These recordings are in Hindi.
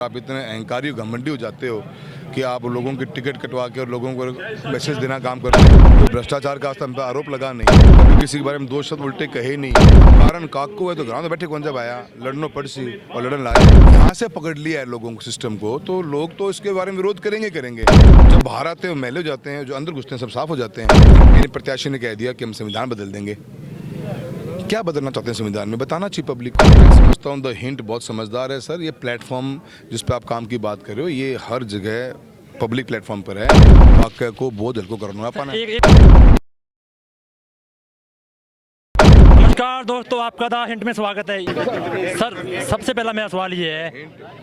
आप इतने अहंकारी घमंडी हो जाते हो कि आप लोगों की टिकट कटवा के और लोगों को मैसेज देना काम करते हो। कोई भ्रष्टाचार का हम पे आरोप लगा नहीं, कभी किसी के बारे में दो शब्द उल्टे कहे नहीं। कारण काको है तो ग्राउंड में बैठे कौन जब आया लड़नो पड़सी और लड़न लाया। यहाँ से पकड़ लिया है लोगों को सिस्टम को, तो लोग तो इसके बारे में विरोध करेंगे। जब बाहर आते हैं मैले हो जाते हैं, जो अंदर घुसते हैं सब साफ हो जाते हैं। मेरे प्रत्याशी ने कह दिया कि हम संविधान बदल देंगे। क्या बदलना चाहते हैं संविधान में, बताना चाहिए पब्लिक को। मैं समझता हूँ द हिंट बहुत समझदार है सर। ये प्लेटफॉर्म जिस पे आप काम की बात कर रहे हो, ये हर जगह पब्लिक प्लेटफॉर्म पर है। वाक्य को बोझ हल्को करना पाना। नमस्कार दोस्तों, आपका द हिंट में स्वागत है। सर सबसे पहला मेरा सवाल ये है,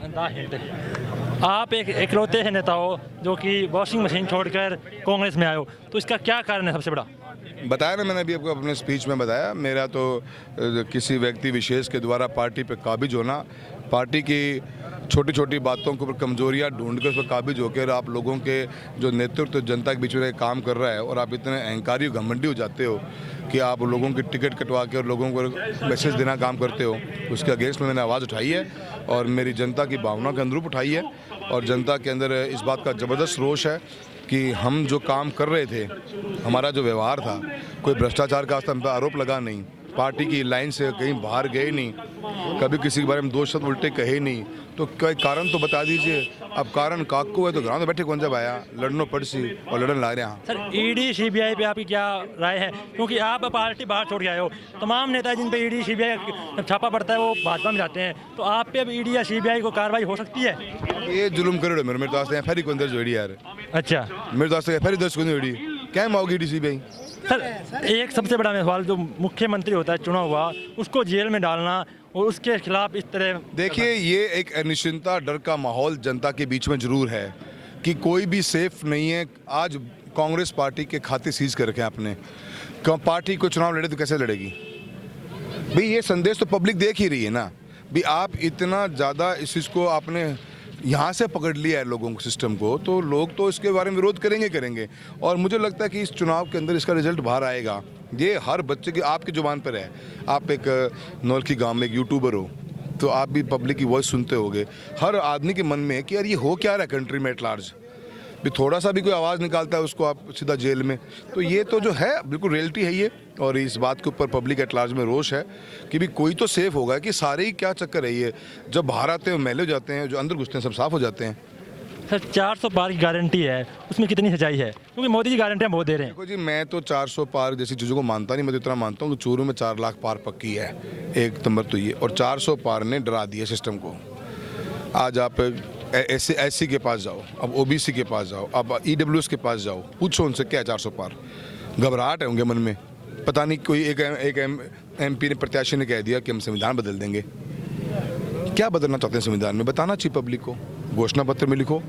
द हिंट, आप एक इकलौते हैं नेता हो जो कि वॉशिंग मशीन छोड़कर कांग्रेस में आए हो, तो इसका क्या कारण है सबसे बड़ा? बताया ना मैंने अभी आपको अपने स्पीच में बताया। मेरा तो किसी व्यक्ति विशेष के द्वारा पार्टी पे काबिज होना, पार्टी की छोटी छोटी बातों के ऊपर कमजोरियां ढूंढ कर उस पर काबिज होकर आप लोगों के जो नेतृत्व जनता के बीच में काम कर रहा है, और आप इतने अहंकारी घमंडी हो जाते हो कि आप लोगों की टिकट कटवा के और लोगों को मैसेज देना काम करते हो। उसके अगेंस्ट में मैंने आवाज़ उठाई है और मेरी जनता की भावना के अनुरूप उठाई है। और जनता के अंदर इस बात का ज़बरदस्त रोष है कि हम जो काम कर रहे थे, हमारा जो व्यवहार था, कोई भ्रष्टाचार का हम पे आरोप लगा नहीं, पार्टी की लाइन से कहीं बाहर गए नहीं, कभी किसी के बारे में दो शब्द उल्टे कहे नहीं। तो कोई कारण तो बता दीजिए। अब कारण काको है तो ग्राउंड में बैठे कौन जब आया लड़नो पड़सी और लड़न ला रहे हैं। सर ईडी सीबीआई पे आपकी क्या राय है, क्योंकि आप पार्टी बाहर छोड़ के आए हो। तमाम नेता जिन पे ईडी सीबीआई छापा पड़ता है वो भाजपा में जाते हैं, तो आप पे अब ईडी या सीबीआई को कार्रवाई हो सकती है? ये जुल्म करो मेरे पास एफ को अंदर जोड़ी यार। अच्छा, मेरे पास एफ दर्ज को जोड़ी क्या माओगी ईडी सीबीआई। सर एक सबसे बड़ा सवाल, जो मुख्यमंत्री होता है चुना हुआ, उसको जेल में डालना और उसके खिलाफ इस तरह, देखिए ये एक अनिश्चितता डर का माहौल जनता के बीच में जरूर है कि कोई भी सेफ नहीं है। आज कांग्रेस पार्टी के खाते सीज कर रखे हैं आपने। पार्टी को चुनाव लड़े तो कैसे लड़ेगी भाई? ये संदेश तो पब्लिक देख ही रही है ना भी। आप इतना ज़्यादा इस चीज़ को आपने यहाँ से पकड़ लिया है लोगों को सिस्टम को, तो लोग तो इसके बारे में विरोध करेंगे। और मुझे लगता है कि इस चुनाव के अंदर इसका रिजल्ट बाहर आएगा। ये हर बच्चे की आपकी जुबान पर है। आप एक नौलखी गांव में एक यूट्यूबर हो, तो आप भी पब्लिक की वॉइस सुनते होगे। हर आदमी के मन में है कि यार ये हो क्या रहा है कंट्री में एट लार्ज। भी थोड़ा सा भी कोई आवाज़ निकालता है उसको आप सीधा जेल में। तो ये तो जो है बिल्कुल रियलिटी है ये। और इस बात के ऊपर पब्लिक एट लार्ज में रोष है कि भी कोई तो सेफ होगा, कि सारे ही क्या चक्कर है ये। जब बाहर आते हैं मैले हो जाते हैं, जो अंदर घुसते हैं सब साफ हो जाते हैं। सर 400 पार की गारंटी है, उसमें कितनी सच्चाई है? क्योंकि मोदी जी गारंटियाँ बहुत दे रहे हैं। देखो जी, मैं तो 400 पार जैसी चीज़ों को मानता नहीं। मैं तो इतना मानता हूँ कि चूरू में 4 लाख पार पक्की है, एक नंबर तो ये। और 400 पार ने डरा दिया सिस्टम को। आज आप एससी के पास जाओ, अब ओबीसी के पास जाओ, अब ईडब्ल्यूएस के पास जाओ, पूछो उनसे क्या है 400 पार। घबराहट है उनके मन में। पता नहीं कोई एक एमपी ने प्रत्याशी ने कह दिया कि हम संविधान बदल देंगे। क्या बदलना चाहते हैं संविधान में, बताना चाहिए पब्लिक को। घोषणा पत्र में लिखो,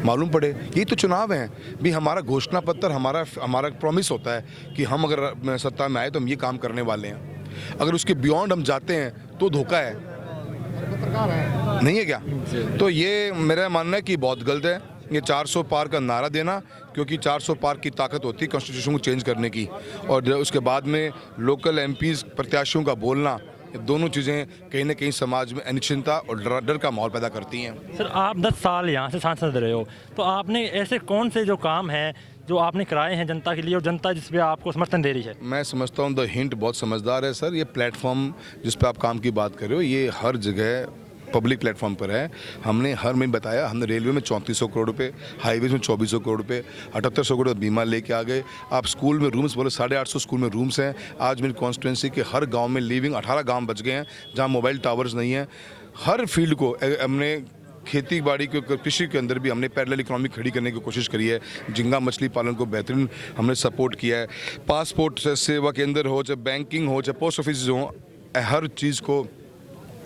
मालूम पड़े। ये तो चुनाव है भी। हमारा घोषणा पत्र हमारा प्रॉमिस होता है कि हम अगर सत्ता में आए तो हम ये काम करने वाले हैं। अगर उसके बियॉन्ड हम जाते हैं तो धोखा है, नहीं है क्या? तो ये मेरा मानना है कि बहुत गलत है ये 400 पार का नारा देना, क्योंकि 400 पार की ताकत होती है कॉन्स्टिट्यूशन को चेंज करने की। और उसके बाद में लोकल एमपीज प्रत्याशियों का बोलना, दोनों चीज़ें कहीं ना कहीं समाज में अनिश्चितता और डर का माहौल पैदा करती हैं। सर आप 10 साल यहाँ से सांसद रहे हो, तो आपने ऐसे कौन से जो काम हैं जो आपने कराए हैं जनता के लिए, और जनता जिस पे आपको समर्थन दे रही है? मैं समझता हूँ द हिंट बहुत समझदार है सर। ये प्लेटफॉर्म जिस पे आप काम की बात कर रहे हो, ये हर जगह पब्लिक प्लेटफॉर्म पर है। हमने हर महीने बताया, हमने रेलवे में 3400 करोड़ रुपये, हाईवेज में 2400 करोड़ रुपये, 7800 करोड़ बीमा लेके आ गए। आप स्कूल में रूम्स बोले, 850 स्कूल में रूम्स हैं। आज मेरी कॉन्स्टिट्यूंसी के हर गांव में लिविंग 18 गांव बच गए हैं जहां मोबाइल टावर्स नहीं हैं। हर फील्ड को हमने, खेती बाड़ी के, कृषि के अंदर भी हमने पैरेलल इकोनॉमी खड़ी करने की कोशिश करी है। झींगा मछली पालन को बेहतरीन हमने सपोर्ट किया है। पासपोर्ट सेवा केंद्र हो, चाहे बैंकिंग हो, चाहे पोस्ट ऑफिस हो, हर चीज़ को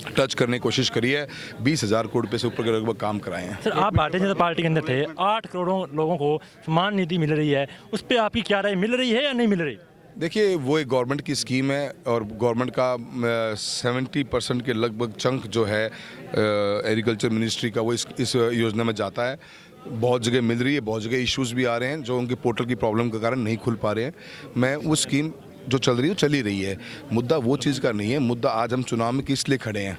टच करने की कोशिश करी है। 20,000 करोड़ रुपये से ऊपर के लगभग काम कराए हैं। सर आप भारतीय जनता पार्टी के अंदर थे, 8 करोड़ों लोगों को सम्मान निधि मिल रही है, उस पर आपकी क्या राय, मिल रही है या नहीं मिल रही? देखिए वो एक गवर्नमेंट की स्कीम है और गवर्नमेंट का 70% के लगभग चंक जो है एग्रीकल्चर मिनिस्ट्री का, वो इस योजना में जाता है। बहुत जगह मिल रही है, बहुत जगह इश्यूज़ भी आ रहे हैं जो उनके पोर्टल की प्रॉब्लम के कारण नहीं खुल पा रहे हैं। मैं वो स्कीम जो चल रही है वो चल ही रही है। मुद्दा वो चीज़ का नहीं है। मुद्दा आज हम चुनाव में किस लिए खड़े हैं,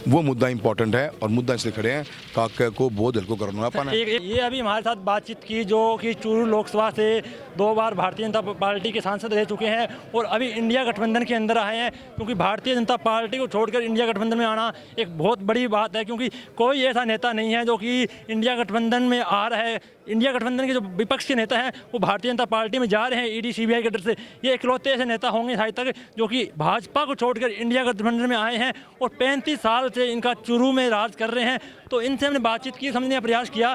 वो मुद्दा इंपॉर्टेंट है और मुद्दा इसलिए खड़े हैं काके को बहुत हल्को करना है पाना। ये अभी हमारे साथ बातचीत की जो कि चूरू लोकसभा से 2 बार भारतीय जनता पार्टी के सांसद रह चुके हैं और अभी इंडिया गठबंधन के अंदर आए हैं, क्योंकि भारतीय जनता पार्टी को छोड़कर इंडिया गठबंधन में आना एक बहुत बड़ी बात है, क्योंकि कोई ऐसा नेता नहीं है जो कि इंडिया गठबंधन में आ रहा है। इंडिया गठबंधन के जो विपक्ष के नेता हैं वो भारतीय जनता पार्टी में जा रहे हैं ईडी सीबीआई के डर से। ये इकलौते ऐसे नेता होंगे आज तक जो कि भाजपा को छोड़कर इंडिया गठबंधन में आए हैं और 35 साल से इनका चुरू में राज कर रहे हैं। तो इनसे हमने बातचीत की, समझने का प्रयास किया